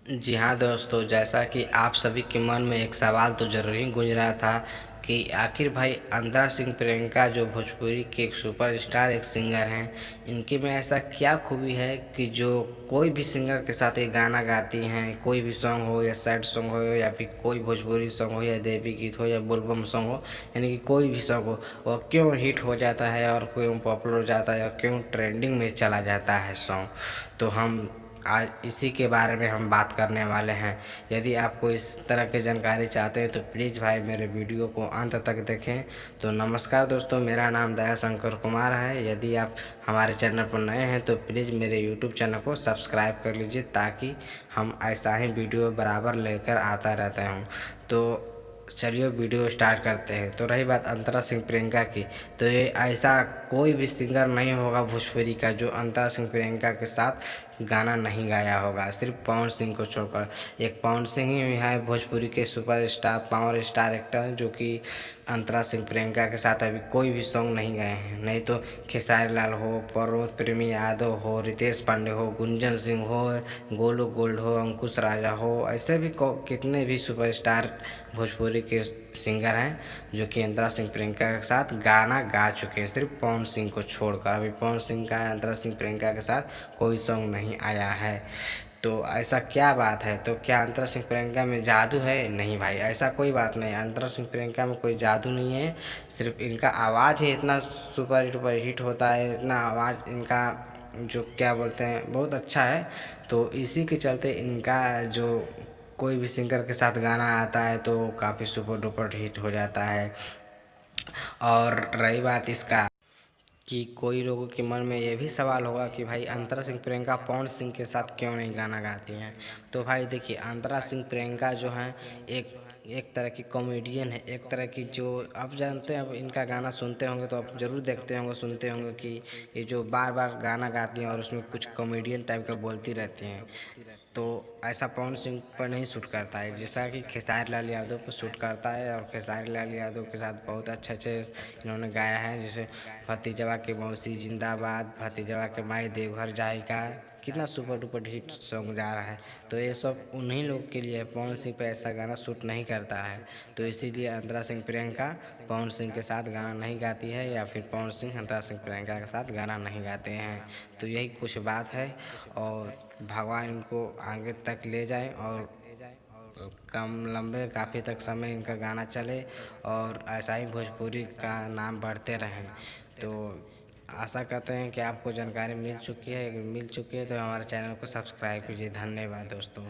जी हाँ दोस्तों, जैसा कि आप सभी के मन में एक सवाल तो ज़रूर ही गूंज रहा था कि आखिर भाई अंतरा सिंह प्रियंका जो भोजपुरी के एक सुपरस्टार एक सिंगर हैं, इनके में ऐसा क्या खूबी है कि जो कोई भी सिंगर के साथ एक गाना गाती हैं, कोई भी सॉन्ग हो या सैड सॉन्ग हो या फिर कोई भोजपुरी सॉन्ग हो या देवी गीत हो या बोलबम सॉन्ग हो, यानी कि कोई भी सॉन्ग हो, वह क्यों हिट हो जाता है और क्यों पॉपुलर हो जाता है और क्यों ट्रेंडिंग में चला जाता है सॉन्ग। तो हम आज इसी के बारे में हम बात करने वाले हैं। यदि आपको इस तरह की जानकारी चाहते हैं तो प्लीज़ भाई मेरे वीडियो को अंत तक देखें। तो नमस्कार दोस्तों, मेरा नाम दया शंकर कुमार है। यदि आप हमारे चैनल पर नए हैं तो प्लीज़ मेरे यूट्यूब चैनल को सब्सक्राइब कर लीजिए, ताकि हम ऐसा ही वीडियो बराबर लेकर आता रहता हूँ। तो चलिए वीडियो स्टार्ट करते हैं। तो रही बात अंतरा सिंह प्रियंका की, तो ये ऐसा कोई भी सिंगर नहीं होगा भोजपुरी का जो अंतरा सिंह प्रियंका के साथ गाना नहीं गाया होगा, सिर्फ पवन सिंह को छोड़कर। एक पवन सिंह ही है भोजपुरी के सुपरस्टार पावर स्टार एक्टर जो कि अंतरा सिंह प्रियंका के साथ अभी कोई भी सॉन्ग नहीं गाए हैं। नहीं तो खेसारी लाल हो, पर्वत प्रेमी यादव हो, रितेश पांडे हो, गुंजन सिंह हो, गोलू गोल्ड हो, अंकुश राजा हो, ऐसे भी कितने भी सुपरस्टार भोजपुरी के सिंगर हैं जो कि अंतरा सिंह प्रियंका के साथ गाना गा चुके हैं, सिर्फ पवन सिंह को छोड़कर। अभी पवन सिंह का अंतरा सिंह प्रियंका के साथ कोई सॉन्ग नहीं आया है। तो ऐसा क्या बात है? तो क्या अंतरा सिंह प्रियंका में जादू है? नहीं भाई, ऐसा कोई बात नहीं। अंतरा सिंह प्रियंका में कोई जादू नहीं है, सिर्फ इनका आवाज़ ही इतना सुपर डुपर हिट होता है, इतना आवाज़ इनका जो क्या बोलते हैं बहुत अच्छा है। तो इसी के चलते इनका जो कोई भी सिंगर के साथ गाना आता है तो काफ़ी सुपर डुपर हिट हो जाता है। और रही बात इसका कि कोई लोगों के मन में ये भी सवाल होगा कि भाई अंतरा सिंह प्रियंका पवन सिंह के साथ क्यों नहीं गाना गाती हैं। तो भाई देखिए, अंतरा सिंह प्रियंका जो हैं एक एक तरह की कॉमेडियन है, एक तरह की जो आप जानते हैं, अब इनका गाना सुनते होंगे तो आप ज़रूर देखते होंगे सुनते होंगे कि ये जो बार बार गाना गाती हैं और उसमें कुछ कॉमेडियन टाइप का बोलती रहती हैं। तो ऐसा पवन सिंह पर नहीं सूट करता है, जैसा कि खेसारी लाल यादव पर सूट करता है। और खेसारी लाल यादव के साथ बहुत अच्छे अच्छे इन्होंने गाया है, जैसे भतीजवा के मौसी जिंदाबाद, भतीजवा के माई देवघर जाएगा, कितना सुपर डुपर हिट सॉन्ग जा रहा है। तो ये सब उन्हीं लोग के लिए है, पवन सिंह पे ऐसा गाना सूट नहीं करता है। तो इसीलिए अंतरा सिंह प्रियंका पवन सिंह के साथ गाना नहीं गाती है, या फिर पवन सिंह अंतरा सिंह प्रियंका के साथ गाना नहीं गाते हैं। तो यही कुछ बात है, और भगवान इनको आगे तक ले जाए और कम लंबे काफ़ी तक समय इनका गाना चले, और ऐसा ही भोजपुरी का नाम बढ़ते रहें। तो आशा करते हैं कि आपको जानकारी मिल चुकी है। अगर मिल चुकी है तो हमारे चैनल को सब्सक्राइब कीजिए। धन्यवाद दोस्तों।